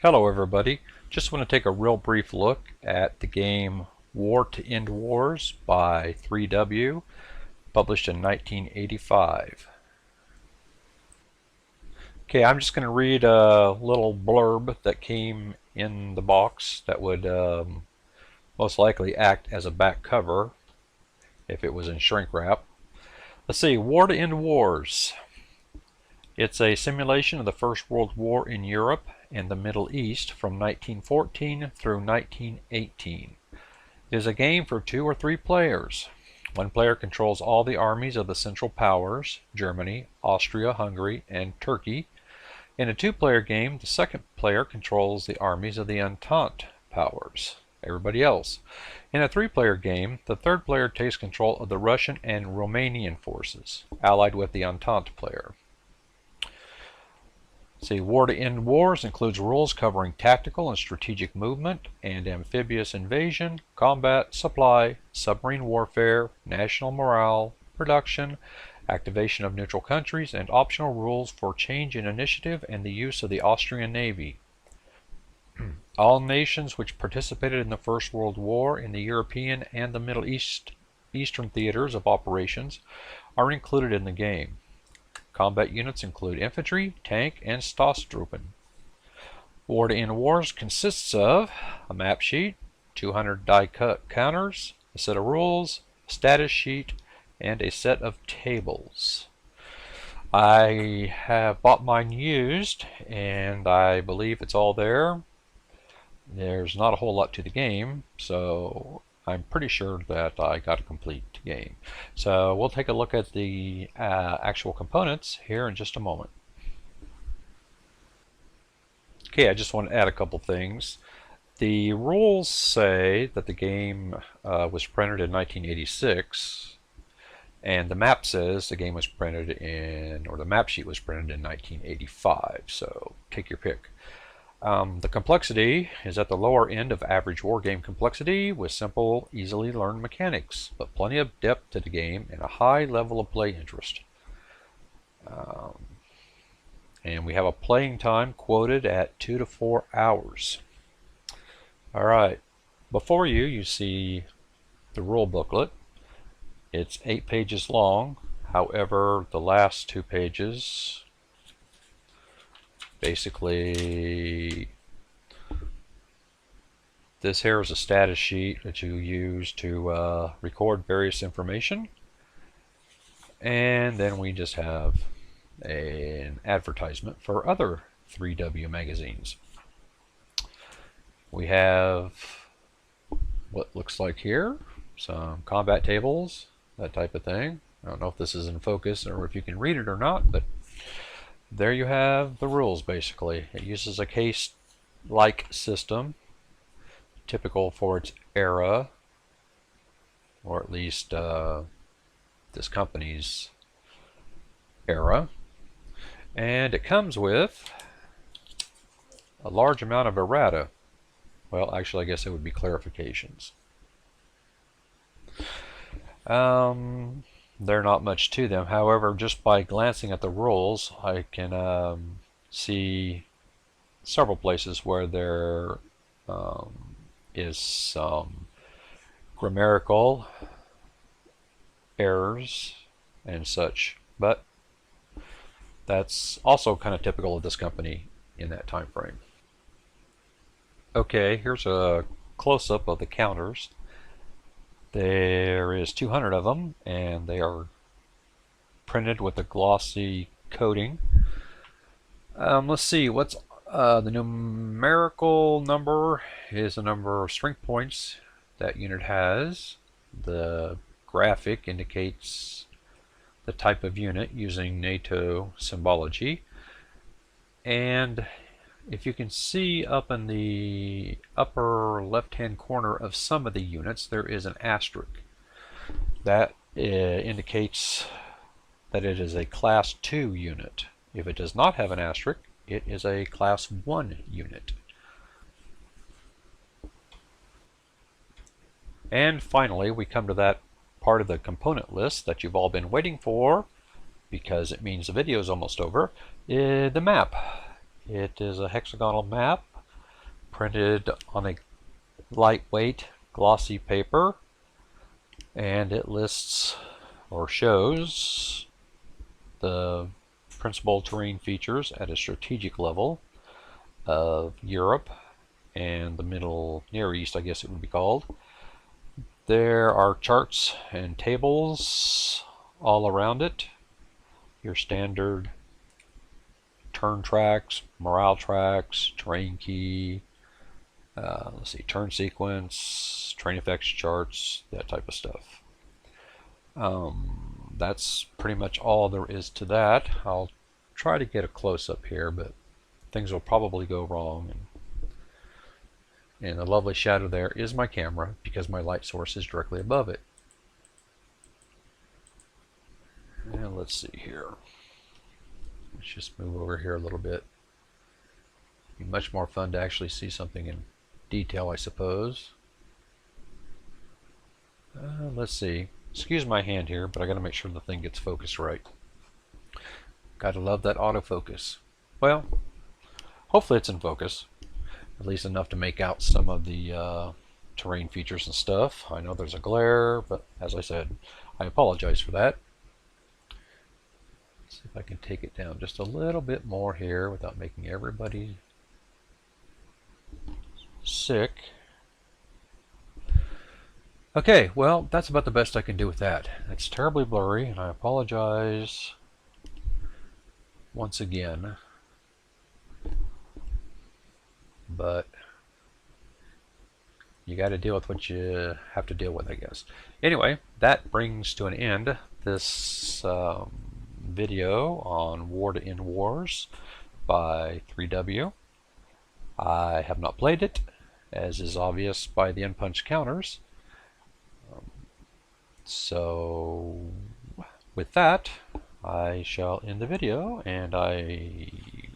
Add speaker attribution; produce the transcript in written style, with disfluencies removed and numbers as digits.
Speaker 1: Hello everybody. Just want to take a real brief look at the game War to End Wars by 3W, published in 1985. Okay, I'm just going to read a little blurb that came in the box that would most likely act as a back cover if it was in shrink wrap. Let's see, War to End Wars. It's a simulation of the First World War in Europe and the Middle East from 1914 through 1918. It is a game for 2 or 3 players. One player controls all the armies of the Central Powers, Germany, Austria, Hungary, and Turkey. In a 2-player game, the second player controls the armies of the Entente Powers, everybody else. In a 3-player game, the third player takes control of the Russian and Romanian forces, allied with the Entente player. See, War to End Wars includes rules covering tactical and strategic movement and amphibious invasion, combat, supply, submarine warfare, national morale, production, activation of neutral countries, and optional rules for change in initiative and the use of the Austrian Navy. All nations which participated in the First World War in the European and the Middle Eastern theaters of operations are included in the game. Combat units include infantry, tank, and Stoßtruppen. War to End Wars consists of a map sheet, 200 die-cut counters, a set of rules, a status sheet, and a set of tables. I have bought mine used, and I believe it's all there. There's not a whole lot to the game, so I'm pretty sure that I got a complete game. So we'll take a look at the actual components here in just a moment. Okay, I just want to add a couple things. The rules say that the game was printed in 1986, and the map says the game was printed in, or the map sheet was printed in 1985, so take your pick. The complexity is at the lower end of average wargame complexity with simple, easily learned mechanics, but plenty of depth to the game and a high level of play interest. And we have a playing time quoted at 2 to 4 hours. Alright, before you see the rule booklet. It's 8 pages long, however the last 2 pages basically, this here is a status sheet that you use to record various information, and then we just have an advertisement for other 3W magazines. We have what looks like here some combat tables, that type of thing. I don't know if this is in focus or if you can read it or not, but there you have the rules basically. It uses a case-like system, typical for its era, or at least this company's era. And it comes with a large amount of errata. Well, actually, I guess it would be clarifications. They're not much to them. However, just by glancing at the rules, I can see several places where there is some grammatical errors and such, but that's also kind of typical of this company in that time frame. Okay, here's a close-up of the counters. There is 200 of them, and they are printed with a glossy coating. Let's see, what's the numerical number is the number of strength points that unit has. The graphic indicates the type of unit using NATO symbology. And if you can see up in the upper left-hand corner of some of the units, there is an asterisk. That indicates that it is a Class 2 unit. If it does not have an asterisk, it is a Class 1 unit. And finally, we come to that part of the component list that you've all been waiting for, because it means the video is almost over, the map. It is a hexagonal map printed on a lightweight glossy paper, and it lists or shows the principal terrain features at a strategic level of Europe and the Middle Near East, I guess it would be called. There are charts and tables all around it. Your standard turn tracks, morale tracks, terrain key, let's see, turn sequence, terrain effects charts, that type of stuff. That's pretty much all there is to that. I'll try to get a close-up here, but things will probably go wrong. And the lovely shadow there is my camera because my light source is directly above it. And let's see here. Let's just move over here a little bit. It'd be much more fun to actually see something in detail, I suppose. Let's see. Excuse my hand here, but I gotta make sure the thing gets focused right. Gotta love that autofocus. Well, hopefully it's in focus. At least enough to make out some of the terrain features and stuff. I know there's a glare, but as I said, I apologize for that. Let's see if I can take it down just a little bit more here without making everybody sick. Okay, well, that's about the best I can do with that. It's terribly blurry, and I apologize once again. But you got to deal with what you have to deal with, I guess. Anyway, that brings to an end this video on War to End Wars by 3W. I have not played it, as is obvious by the unpunched counters. So with that, I shall end the video, and I